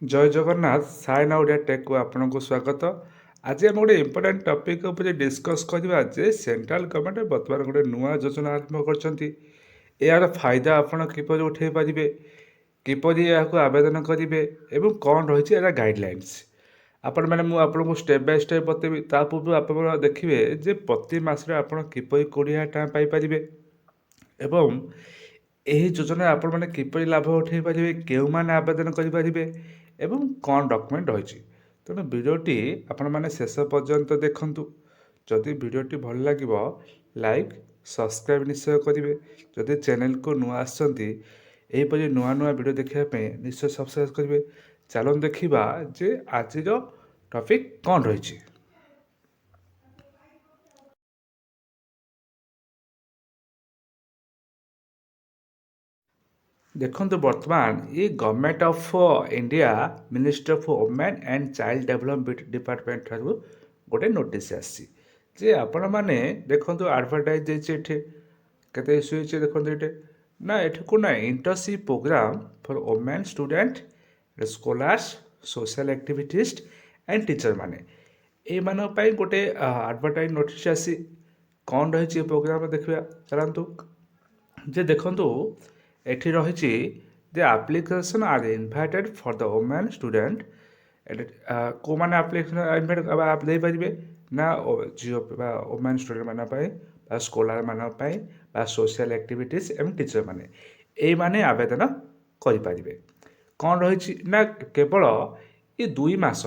जय Jagannath sign Odia take को आपको स्वागत। आज आम गोटे इम्पोर्टाट टपिक उपर डिस्कस करवा जे सेंट्रल गवर्नमेंट बर्तमान गोटे नुआ योजना आरंभ कर यार फायदा आपड़ किपर उठे पारे किपर यहाँ आवेदन करेंगे और कौन रही है गाइडलाइंस आपण मैंने मुझे स्टेप बाय स्टेप बतेबी ता पूर्व आप देखिए जे प्रति मसरे आप किपर 20,000 टଙ୍କା पाइपर एवं यही योजना आपण मैंने किपर लाभ उठे पारे क्यों मैंने आवेदन करें एवं कौन डॉक्यूमेंट रही तेणु वीडियोटी आपण मैंने शेष पर्यंत देखूँ। जदि वीडियोटी भल लगे लाइक सब्सक्राइब निश्चय करेंगे। जदि चैनल को नुआ आसपरी नुआ नुआ वीडियो देखापी निश्चय सब्सक्राइब करेंगे। चलो देखा जे आज टॉपिक कौन रही। देखो बर्तमान ये government of India ministry of women and child development department ठारू गोटे नोटिस आसी जे आपण मैंने देखो एडवर्टाइज देते केते इश्यू होती देखो ये ना ये को ना internship programme for women student scholars social activist and teacher माने ये मानी गोटे एडवर्टाइज नोटिस आसी कौन रही प्रोग्राम देखा चलतु जे देखु एठी रही the application are invited for the women student को मैंने एप्लिकेशन इनवाइट आप दे पारे ना झील वुमेन स्टूडेंट माना स्कॉलर माना सोशल एक्टिविटीज एवं टीचर माने ये माने आवेदन करें कौन रही ना केवल ये 2 मास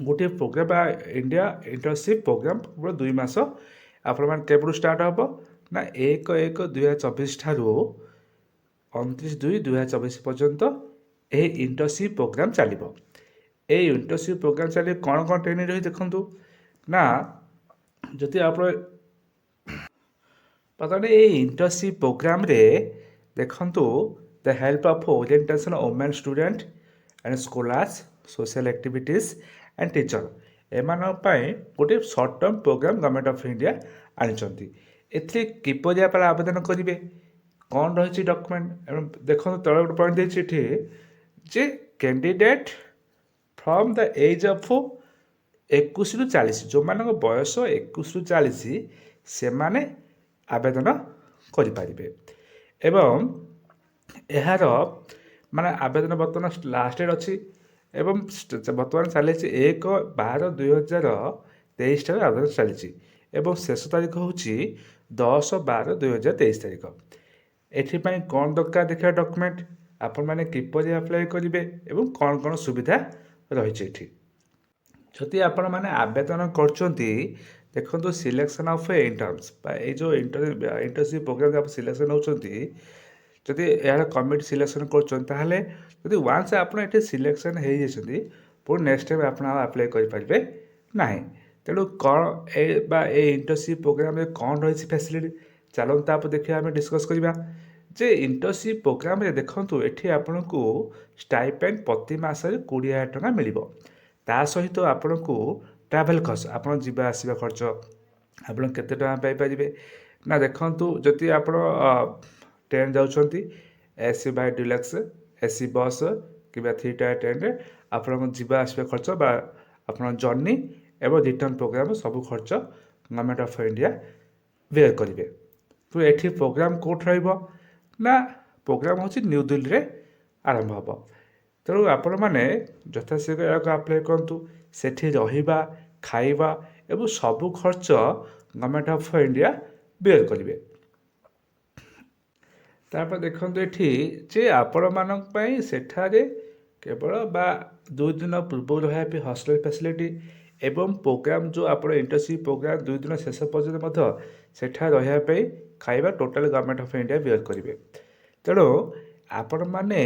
गोटे प्रोग्राम इंडिया इंटर्नशिप प्रोग्राम केवल 2 मास आपण केवल स्टार्ट हम ना 1/1/2024 ठारू 29/2/2024 पर्यंत यह इंटर्नशिप प्रोग्राम चलो। ये इंटर्नशिप प्रोग्राम चलिए कौन कौन ट्रेनिंग रही देखूँ ना जदि आप पता नहीं ये इंटर्नशिप प्रोग्राम रे देखूँ the help of orientation women student and scholars social activities and teacher एम गोटे short term programme government of India आनी एथि किपर आप आवेदन करेंगे कौन रही डॉक्यूमेंट देखो तले गोटे पॉइंट देती जे candidate from the age of 21 ରୁ 40 जो मान बयस 21 ରୁ 40 से माने आवेदन करें एवं यार माने आवेदन बर्तमान लास्ट डेट अच्छी एवं बर्तमान चली 1/12/2023 ठार आवेदन चली एवं शेष तारीख हूँ 10/12/2023 तारीख। एथिपाई कौन दरकार देखा डॉक्यूमेंट आपण मैंने किपर अप्लाई करेंगे और कौन कौन सुविधा रही जदि आपण मैंने आवेदन कर देखो सिलेक्शन ऑफ इंटर्न्स ये जो इंटर्नशिप प्रोग्राम आप सिलेक्शन होती जदि यार कमिटी सिलेक्शन कर वन्स आप सिलेक्शन हो जाती पुणी नेक्स्ट टाइम आप अप्लाई करेंगे ना तेणु कौन ए इंटर्नशिप प्रोग्राम में कौन रही फैसिलिटी चलते आप देखिए आम डिस्कस करवा जे इंटर्नशिप प्रोग्राम रे देखंतु एठी आपन को स्टाइपेंड प्रति मासरे 20,000 टଙ୍କା मिलिबो ता सहित आपन को ट्रैवल खर्च आपन जीवा आसीबा खर्च आपन केते टଙ୍କା पाई परिबे ना देखंतु जति आपन ट्रेन जाउछंती AC by deluxe AC bus किबा 3 टायर ट्रेन रे आपन जीवा आसीबा खर्च बा आपन जर्नी एवं रिटर्न प्रोग्राम सब खर्च गवर्नमेंट ऑफ इंडिया बेयर करेंगे। तो एठी प्रोग्राम कोट रहिबो ना प्रोग्राम हूँ न्यू दिल्ली रे आरंभ हम तेणु आपण मैंने यथाशीघ्र या आप्लाय करूँ सेठी रहिबा खाइबा एवं सबू खर्च गवर्नमेंट ऑफ इंडिया बेयर करेंगे। तापर देखो ये जे आपण मानी सेठारे केवल बा 2 दिन पूर्व रहा हॉस्टल फैसिलिटी एवं प्रोग्राम जो आप इंटर्नशिप प्रोग्राम 2 दिन शेष पर्यटन सेठा रही खाଇବା total government of India bear करेंगे। तेणु आपण मैंने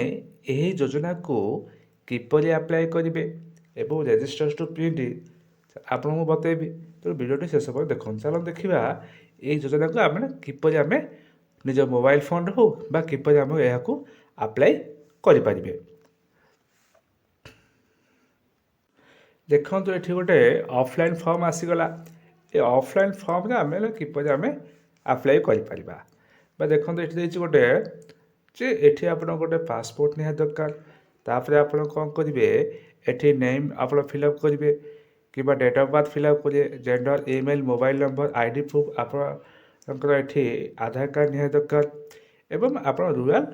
यही योजना को किपर अप्लाई करेंगे एवं रजिस्टर टू प्रिंट आपको बतेबी तेणु वीडियो शेष पर देखो चलो देखा ये योजना को आम किपर आम निज मोबाइल फोन हो बा किपर आम यहाँ अप्लाई करें। देखो ये गोटे ऑफलाइन फॉर्म आसीगला ये ऑफलाइन फॉर्म आम किपर आम अप्लाई करें देखो ये गोटे जे एठी आप गोटे पासपोर्ट निहा दरकार तापर आप कौन करेंगे एठी नेम आप फिलअप करेंगे कि डेट ऑफ बर्थ फिलअप करेंगे gender email mobile number ID proof आपंकर एठी आधार कार्ड निहाती दरकार एवं आप रूराल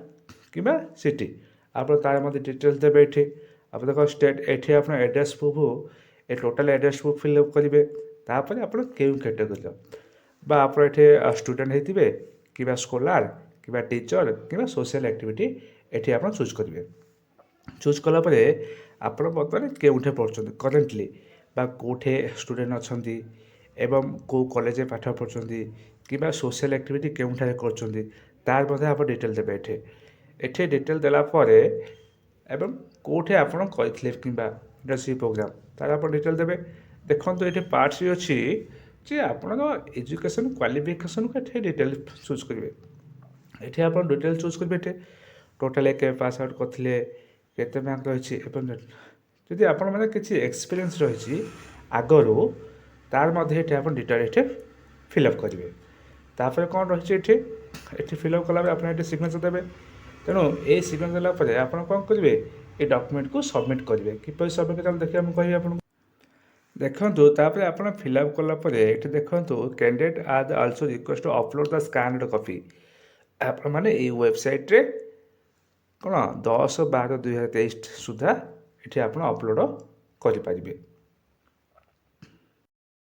कि सिटी आप तार मध्य डिटेल्स देवे ये आप देख स्टेट ये आप एड्रेस प्रूफ ए टोटाल एड्रेस प्रूफ फिलअप करेंगे तापर आप क्यों कैटेगोरी आप ये स्टूडेंट होते कि स्कॉलर कि टीचर कि सोशल एक्टिविटी ये आप चूज करेंगे चूज कलापर आप बर्तमान के पढ़ुं करेन्टली कौटे स्टूडेंट अच्छा एवं कौ कॉलेज पाठ पढ़ुं कि सोशल एक्टिविटी केउठारे कर तार मध्य आप डिटेल देवे ये डिटेल देलापर एवं कौटे आप करते कि इंटर्नशिप प्रोग्राम तार आप डिटेल देवे देखो ये पार्ट्स अच्छी जे आप एजुकेशन क्वालिफिकेशन को ये डिटेल चूज करेंगे ये आप डिटेल चूज करेंगे टोटाल के पास आउट करते केते मार्क रही जदि आप किसी एक्सपीरियंस रही आगर तार मध्य ये आप डिटेल ये फिलअप करेंगे तापर कौन रही ये फिलअप कला आप सिग्नेचर देवे तेणु ये सिग्नेचर देलापर आप कौन करेंगे ये डॉक्यूमेंट को सबमिट करेंगे किपर सबमिट करेंगे देखिए मुझे कहि आपको देखो तापर आप फिलअप कलापर ये देखो candidate are also request to upload the scanned copy आप मैंने ये वेबसाइट रे कौन 10/12/2023 सुधा ये आप अपलोड करें।